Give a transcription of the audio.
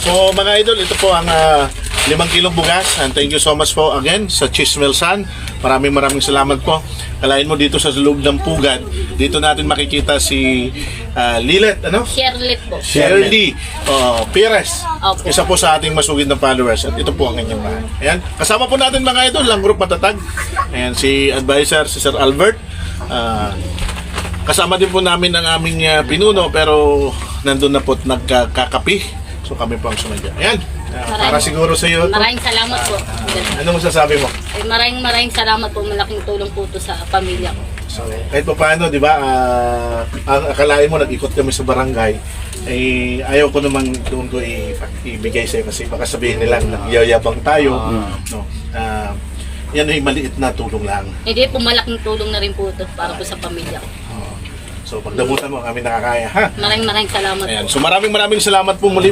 So mga idol, ito po ang 5 kilong bugas. And thank you so much po again sa Chismel San. Maraming salamat po. Kalain mo dito sa loob ng pugad. Dito natin makikita si Lilet, ano? Sherlit po. Shirley Perez. Opo. Isa po sa ating masugid na followers. At ito po ang kanyang bahay. Ayan. Kasama po natin mga idol, ang group matatag. Ayan, si advisor, si Sir Albert. Kasama din po namin ang aming pinuno, pero nandun na po nagkakapi. So kami po ang sumadya. Ayan. Para siguro sa iyo. Maraming salamat po. Ano masasabi mo? Maraming salamat po. Malaking tulong po ito sa pamilya ko. So, kahit pa paano, di ba, akalain mo, nag-ikot kami sa barangay, eh, ayaw ko naman doon ko ibigay sa'yo kasi baka sabihin nila nagyayabang tayo. No? Yan ay maliit na tulong lang. Hindi po, malaking tulong na rin po ito para po sa pamilya ko. So, pagdamutan mo, kami nakakaya, ha? Maraming salamat Ayan. po. So, maraming salamat po muli.